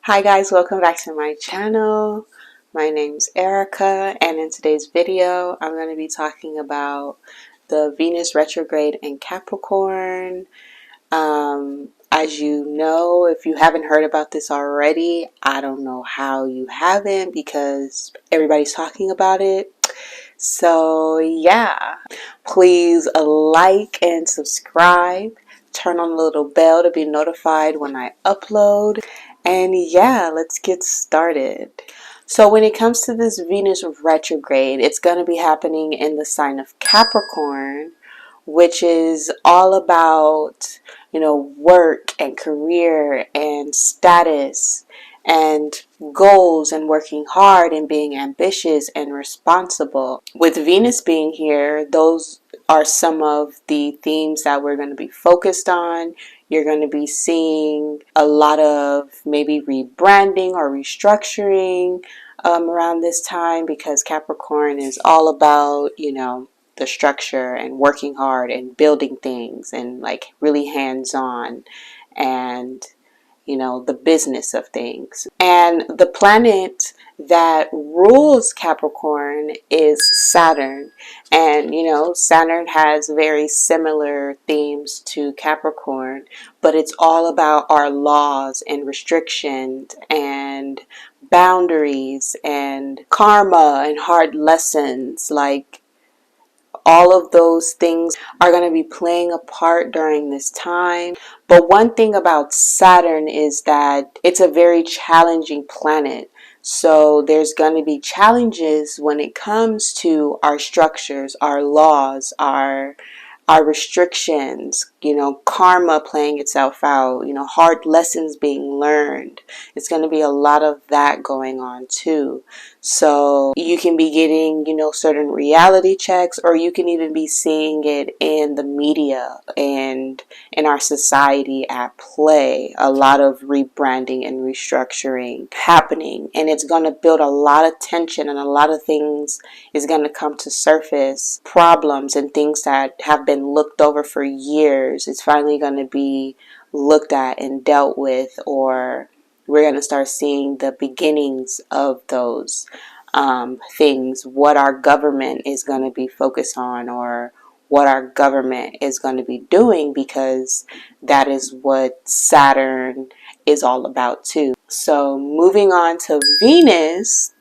Hi guys, welcome back to my channel. My name's Erica, and in today's video I'm going to be talking about the Venus retrograde in Capricorn. As you know, if you haven't heard about this already, I don't know how you haven't because everybody's talking about it. So yeah, please like and subscribe. Turn on the little bell to be notified when I upload. And yeah, let's get started. So when it comes to this Venus retrograde, it's going to be happening in the sign of Capricorn, which is all about, work and career and status and goals and working hard and being ambitious and responsible. With Venus being here, those are some of the themes that we're going to be focused on. You're going to be seeing a lot of maybe rebranding or restructuring around this time, because Capricorn is all about, the structure and working hard and building things and like really hands-on and the business of things. And the planet that rules Capricorn is Saturn. And Saturn has very similar themes to Capricorn, but it's all about our laws and restrictions and boundaries and karma and hard lessons. Like, all of those things are going to be playing a part during this time. But one thing about Saturn is that it's a very challenging planet. So there's going to be challenges when it comes to our structures, our laws, our restrictions, karma playing itself out, hard lessons being learned. It's going to be a lot of that going on too. So you can be getting, certain reality checks, or you can even be seeing it in the media and in our society at play. A lot of rebranding and restructuring happening, and it's going to build a lot of tension, and a lot of things is going to come to surface. Problems and things that have been looked over for years, it's finally going to be looked at and dealt with, or we're going to start seeing the beginnings of those things, what our government is going to be focused on, or what our government is going to be doing, because that is what Saturn is all about too. So moving on to Venus.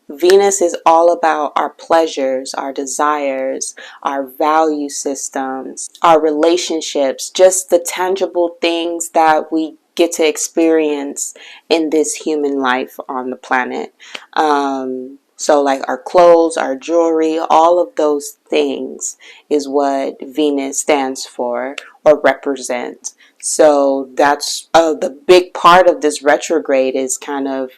Venus is all about our pleasures, our desires, our value systems, our relationships, just the tangible things that we get to experience in this human life on the planet. So like our clothes, our jewelry, all of those things is what Venus stands for or represents. So that's the big part of this retrograde, is kind of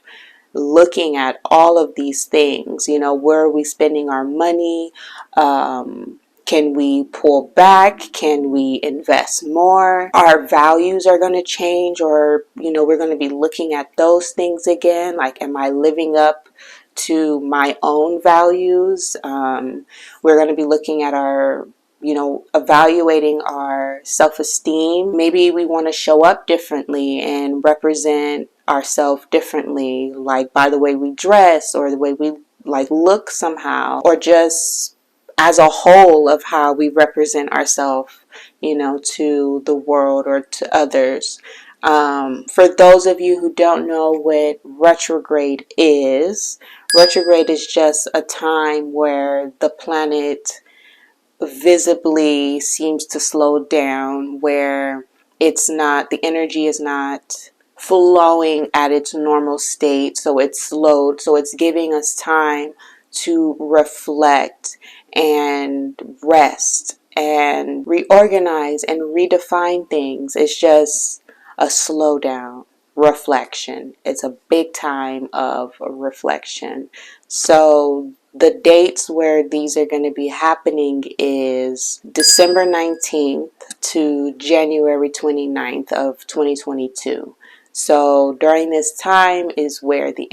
looking at all of these things. Where are we spending our money? Can we pull back? Can we invest more? Our values are going to change, or we're going to be looking at those things again. Like, am I living up to my own values? We're going to be looking at our evaluating our self-esteem. Maybe we want to show up differently and represent ourselves differently, like by the way we dress, or the way we like look somehow, or just as a whole of how we represent ourselves, to the world or to others. For those of you who don't know what retrograde is just a time where the planet visibly seems to slow down, where the energy is not flowing at its normal state, so it's slowed. So it's giving us time to reflect and rest and reorganize and redefine things. It's just a slowdown, reflection. It's a big time of reflection. So the dates where these are going to be happening is December 19th to January 29th of 2022. So during this time is where the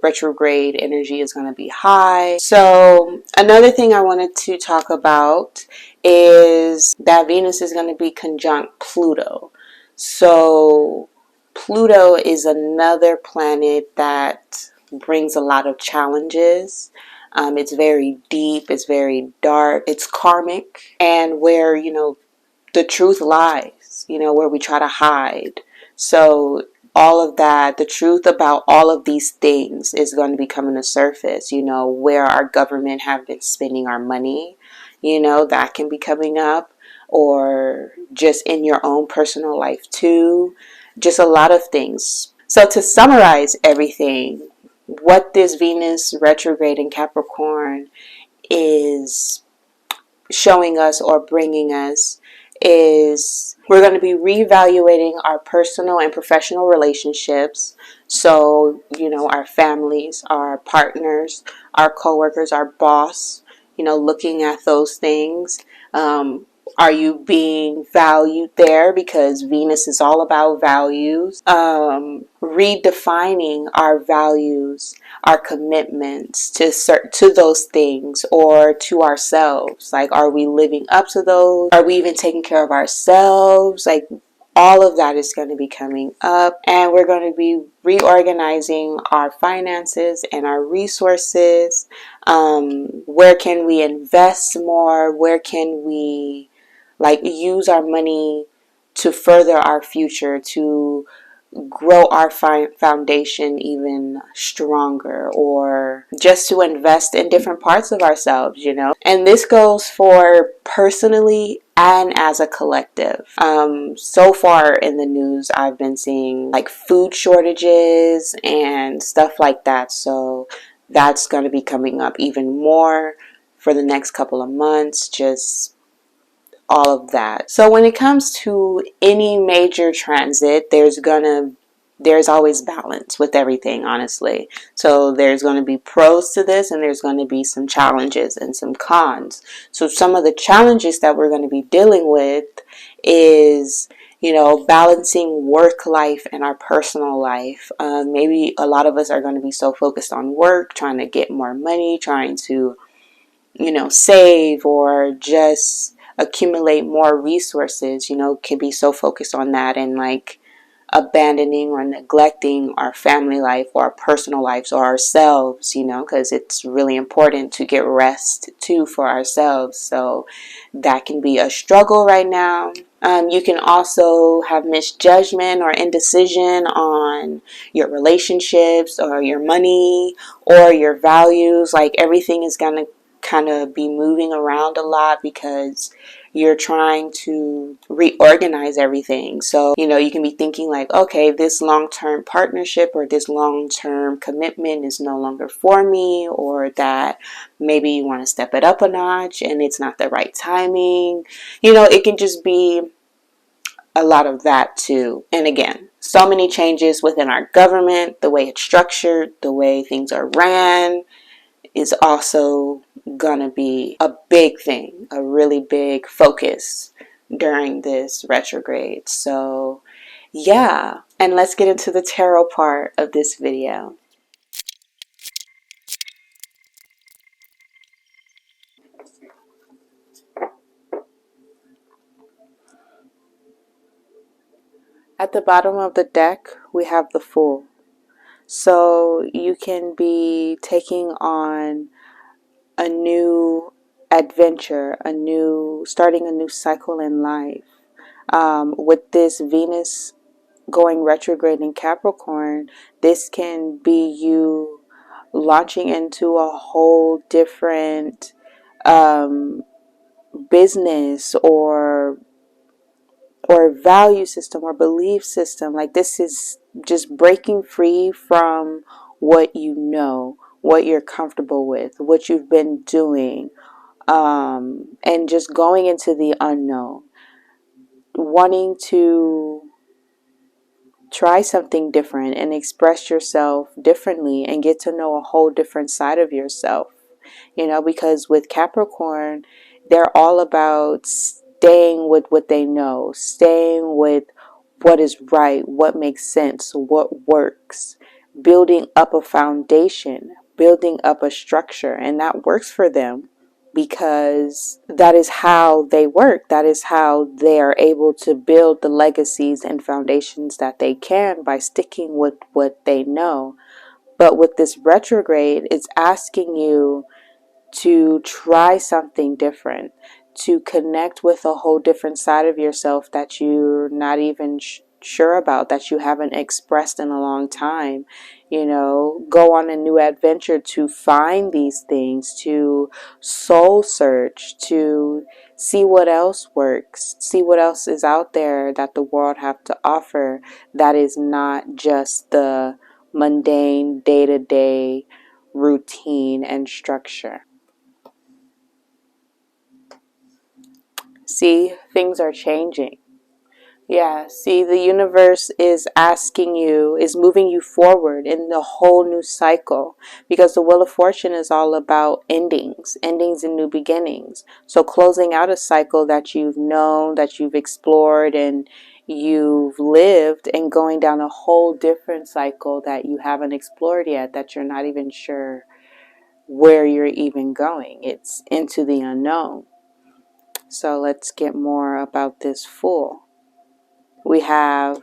retrograde energy is going to be high. So another thing I wanted to talk about is that Venus is going to be conjunct Pluto. So Pluto is another planet that brings a lot of challenges. It's very deep, it's very dark, it's karmic, and where, the truth lies, where we try to hide. So all of that, the truth about all of these things is going to be coming to surface, where our government have been spending our money, that can be coming up, or just in your own personal life too, just a lot of things. So to summarize everything, what this Venus retrograde in Capricorn is showing us or bringing us is we're going to be reevaluating our personal and professional relationships. So, our families, our partners, our coworkers, our boss, looking at those things. Are you being valued there? Because Venus is all about values. Redefining our values, our commitments to those things, or to ourselves. Like, are we living up to those? Are we even taking care of ourselves? Like, all of that is going to be coming up, and we're going to be reorganizing our finances and our resources. Where can we invest more? Where can we use our money to further our future, to grow our foundation even stronger, or just to invest in different parts of ourselves, And this goes for personally and as a collective. So far in the news, I've been seeing food shortages and stuff like that. So that's going to be coming up even more for the next couple of months. Just all of that. So when it comes to any major transit, there's always balance with everything, honestly. So there's going to be pros to this, and there's going to be some challenges and some cons. So some of the challenges that we're going to be dealing with is, balancing work life and our personal life. Maybe a lot of us are going to be so focused on work, trying to get more money, trying to save, or just accumulate more resources, can be so focused on that, and abandoning or neglecting our family life or our personal lives or ourselves, because it's really important to get rest too for ourselves. So that can be a struggle right now. You can also have misjudgment or indecision on your relationships or your money or your values. Everything is going to kind of be moving around a lot because you're trying to reorganize everything. So, you can be thinking okay, this long-term partnership or this long-term commitment is no longer for me, or that maybe you want to step it up a notch and it's not the right timing. It can just be a lot of that too. And again, so many changes within our government, the way it's structured, the way things are ran, is also gonna be a big thing, a really big focus during this retrograde. So yeah, and let's get into the tarot part of this video. At the bottom of the deck, we have the Fool. So you can be taking on a new adventure, starting a new cycle in life. With this Venus going retrograde in Capricorn, this can be you launching into a whole different business or value system or belief system. This is just breaking free from what what you're comfortable with, what you've been doing, and just going into the unknown, wanting to try something different and express yourself differently and get to know a whole different side of yourself. Because with Capricorn, they're all about staying with what they know, staying with what is right, what makes sense, what works, building up a foundation, building up a structure, and that works for them. because that is how they work. That is how they are able to build the legacies and foundations that they can, by sticking with what they know. But with this retrograde, it's asking you to try something different, to connect with a whole different side of yourself that you're not even sure about, that you haven't expressed in a long time. You know, go on a new adventure to find these things, to soul search, to see what else works, see what else is out there that the world have to offer, that is not just the mundane day-to-day routine and structure. See, things are changing. Yeah, see, the universe is asking you, is moving you forward in the whole new cycle, because the Wheel of Fortune is all about endings, endings and new beginnings. So closing out a cycle that you've known, that you've explored, and you've lived, and going down a whole different cycle that you haven't explored yet, that you're not even sure where you're even going. It's into the unknown. So let's get more about this Fool. We have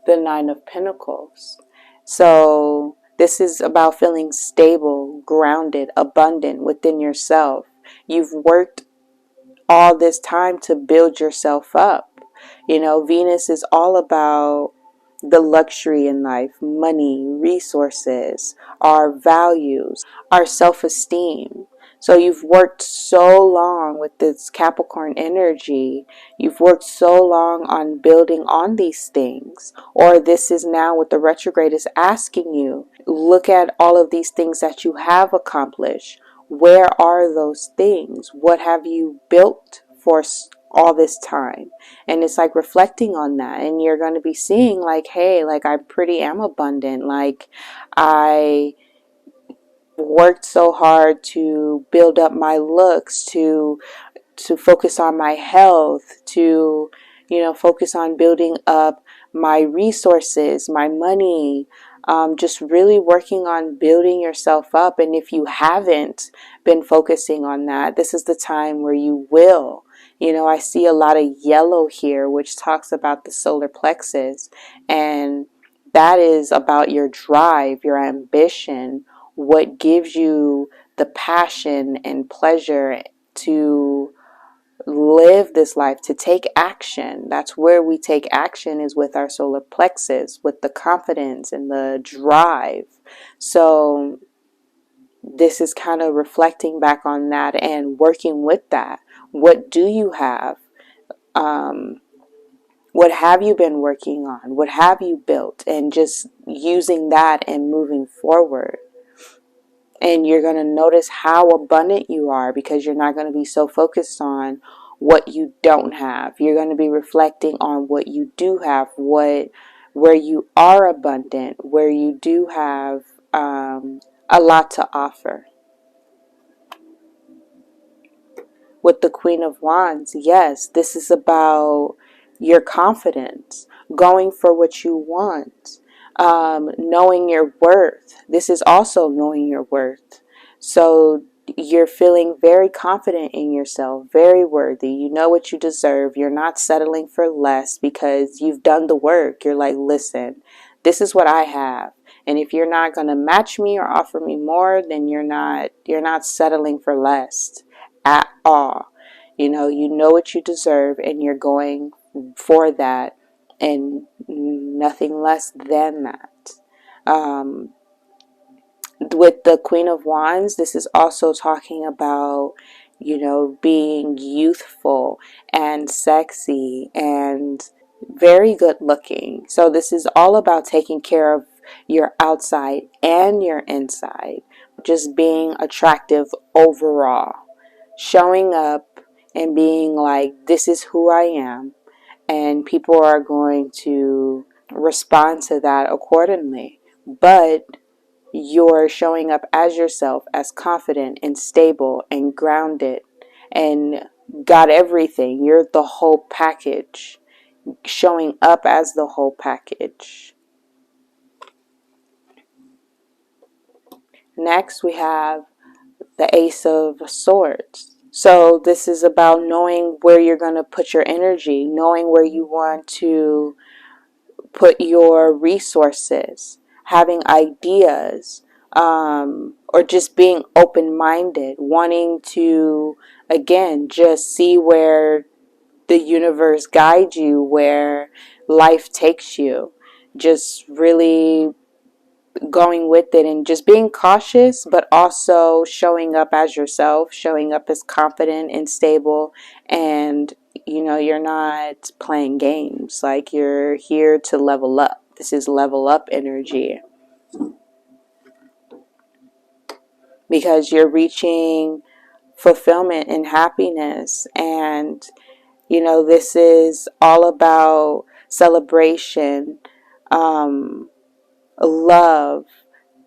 the Nine of Pentacles. So this is about feeling stable, grounded, abundant within yourself. You've worked all this time to build yourself up. You know, Venus is all about the luxury in life, money, resources, our values, our self-esteem. So you've worked so long with this Capricorn energy. You've worked so long on building on these things. Or this is now what the retrograde is asking you. Look at all of these things that you have accomplished. Where are those things? What have you built for all this time? And it's like reflecting on that, and you're going to be seeing like, hey, like I pretty am abundant. Like I worked so hard to build up my looks, to focus on my health, to, you know, focus on building up my resources, my money, just really working on building yourself up. And if you haven't been focusing on that, this is the time where you will. You know, I see a lot of yellow here, which talks about the solar plexus, and that is about your drive, your ambition, what gives you the passion and pleasure to live this life, to take action. That's where we take action, is with our solar plexus, with the confidence and the drive. So this is kind of reflecting back on that and working with that. What do you have? What have you been working on? What have you built? And just using that and moving forward. And you're going to notice how abundant you are, because you're not going to be so focused on what you don't have. You're going to be reflecting on what you do have, where you are abundant, where you do have a lot to offer. With the Queen of Wands, yes, this is about your confidence, going for what you want, knowing your worth. This is also knowing your worth. So you're feeling very confident in yourself, very worthy. You know what you deserve. You're not settling for less because you've done the work. You're like, listen, this is what I have. And if you're not going to match me or offer me more, then you're not settling for less at all. You know what you deserve, and you're going for that, and nothing less than that. With the Queen of Wands, this is also talking about, you know, being youthful and sexy and very good looking. So this is all about taking care of your outside and your inside, just being attractive overall, showing up and being like, this is who I am, and people are going to respond to that accordingly. But you're showing up as yourself, as confident and stable and grounded and got everything. You're the whole package, showing up as the whole package. Next, we have the Ace of Swords. So this is about knowing where you're going to put your energy, knowing where you want to put your resources, having ideas, or just being open-minded, wanting to, again, just see where the universe guides you, where life takes you. Just really going with it and just being cautious, but also showing up as yourself, showing up as confident and stable. And you're not playing games. Like, you're here to level up. This is level up energy, because you're reaching fulfillment and happiness. And this is all about celebration, love,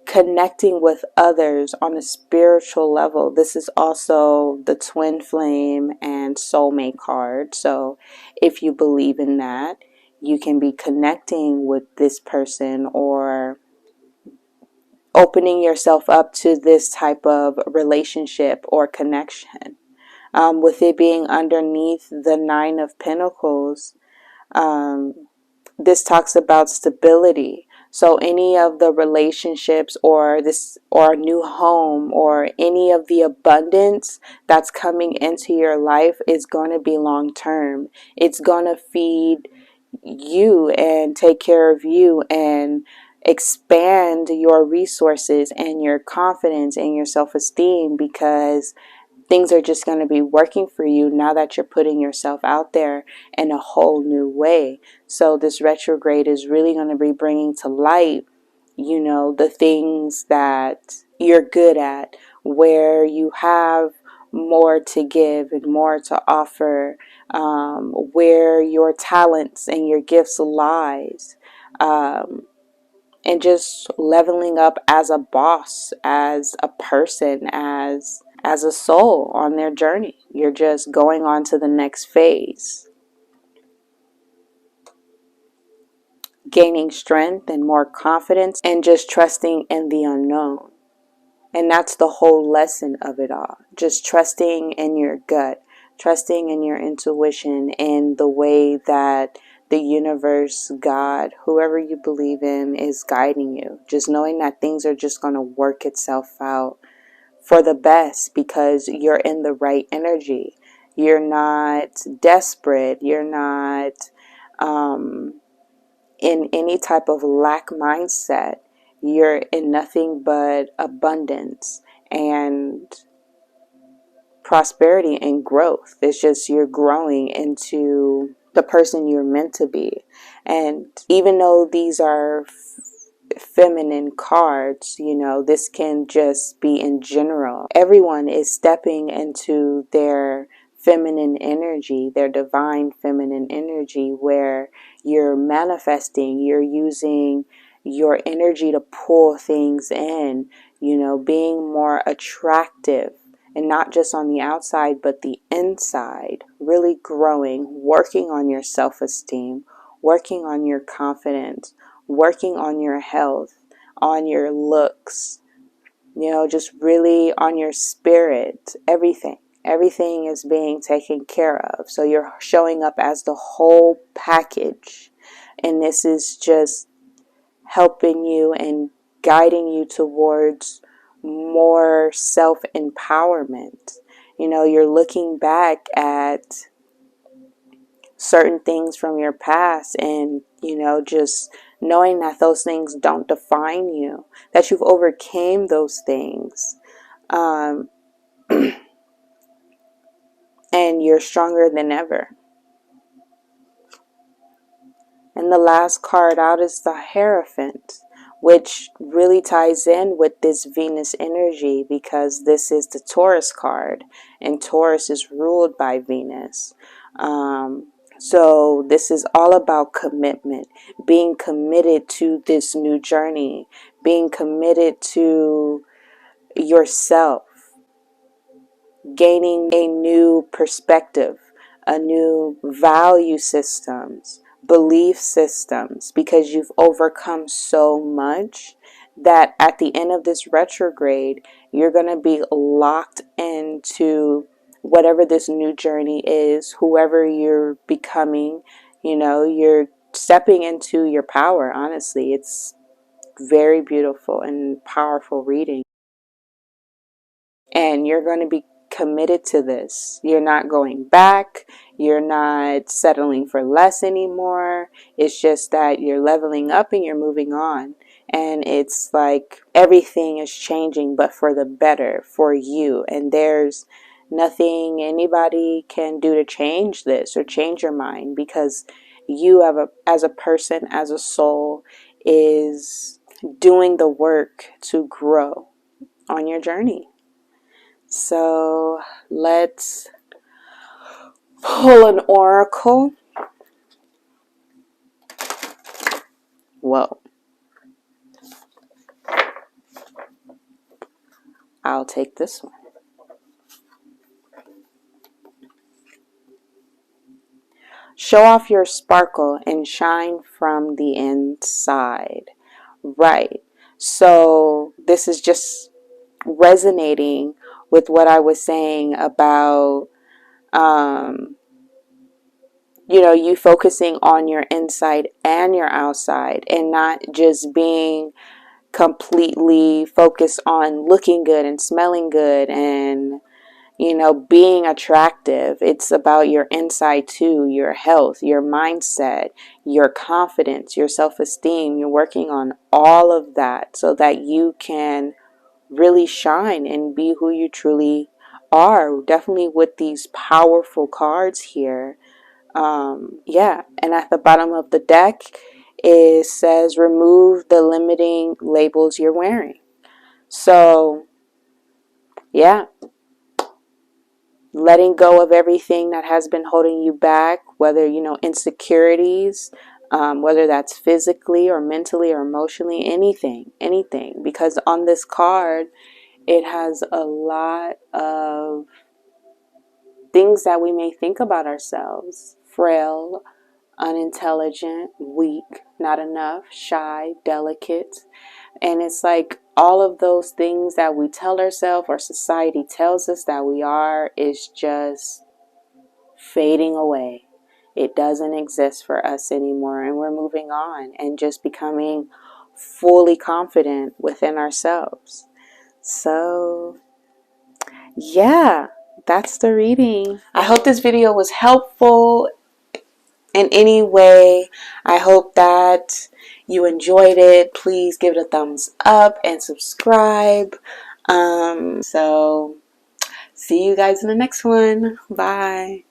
connecting with others on a spiritual level. This is also the twin flame and soulmate card. So if you believe in that, you can be connecting with this person or opening yourself up to this type of relationship or connection. With it being underneath the Nine of Pentacles, this talks about stability. So any of the relationships or a new home or any of the abundance that's coming into your life is going to be long term. It's going to feed you and take care of you and expand your resources and your confidence and your self-esteem, because things are just going to be working for you now that you're putting yourself out there in a whole new way. So this retrograde is really going to be bringing to light, the things that you're good at, where you have more to give and more to offer, where your talents and your gifts lies. And just leveling up as a boss, as a person, as a soul on their journey. You're just going on to the next phase, gaining strength and more confidence and just trusting in the unknown. And that's the whole lesson of it all. Just trusting in your gut, trusting in your intuition and the way that the universe, God, whoever you believe in, is guiding you. Just knowing that things are just going to work itself out for the best, because you're in the right energy. You're not desperate. You're not in any type of lack mindset. You're in nothing but abundance and prosperity and growth. It's just you're growing into the person you're meant to be. And even though these are feminine cards, this can just be in general. Everyone is stepping into their feminine energy, their divine feminine energy, where you're manifesting, you're using your energy to pull things in, being more attractive. And not just on the outside, but the inside. Really growing, working on your self-esteem, working on your confidence, working on your health, on your looks, just really on your spirit, everything. Everything is being taken care of. So you're showing up as the whole package. And this is just helping you and guiding you towards more self-empowerment. You're looking back at certain things from your past and, just knowing that those things don't define you, that you've overcame those things. And you're stronger than ever. And the last card out is the Hierophant, which really ties in with this Venus energy, because this is the Taurus card, and Taurus is ruled by Venus. So this is all about commitment, being committed to this new journey, being committed to yourself, gaining a new perspective, a new value systems, belief systems, because you've overcome so much that at the end of this retrograde, you're going to be locked into whatever this new journey is, whoever you're becoming. You're stepping into your power. Honestly, it's very beautiful and powerful reading. And you're going to be committed to this. You're not going back. You're not settling for less anymore. It's just that you're leveling up and you're moving on. And it's like everything is changing, but for the better for you. And there's nothing anybody can do to change this or change your mind, because you have as a person, as a soul, is doing the work to grow on your journey. So let's pull an oracle. Whoa. I'll take this one. Show off your sparkle and shine from the inside. Right. So this is just resonating with what I was saying about, you focusing on your inside and your outside, and not just being completely focused on looking good and smelling good and being attractive. It's about your inside too, your health, your mindset, your confidence, your self-esteem. You're working on all of that so that you can really shine and be who you truly are. Definitely with these powerful cards here. Yeah, and at the bottom of the deck it says remove the limiting labels you're wearing. So yeah, letting go of everything that has been holding you back, whether insecurities, whether that's physically or mentally or emotionally, anything, because on this card it has a lot of things that we may think about ourselves: frail, unintelligent, weak, not enough, shy, delicate. And it's like all of those things that we tell ourselves or society tells us that we are is just fading away. It doesn't exist for us anymore, and we're moving on and just becoming fully confident within ourselves. So yeah, that's the reading. I hope this video was helpful in any way. I hope that you enjoyed it. Please give it a thumbs up and subscribe. So see you guys in the next one. Bye.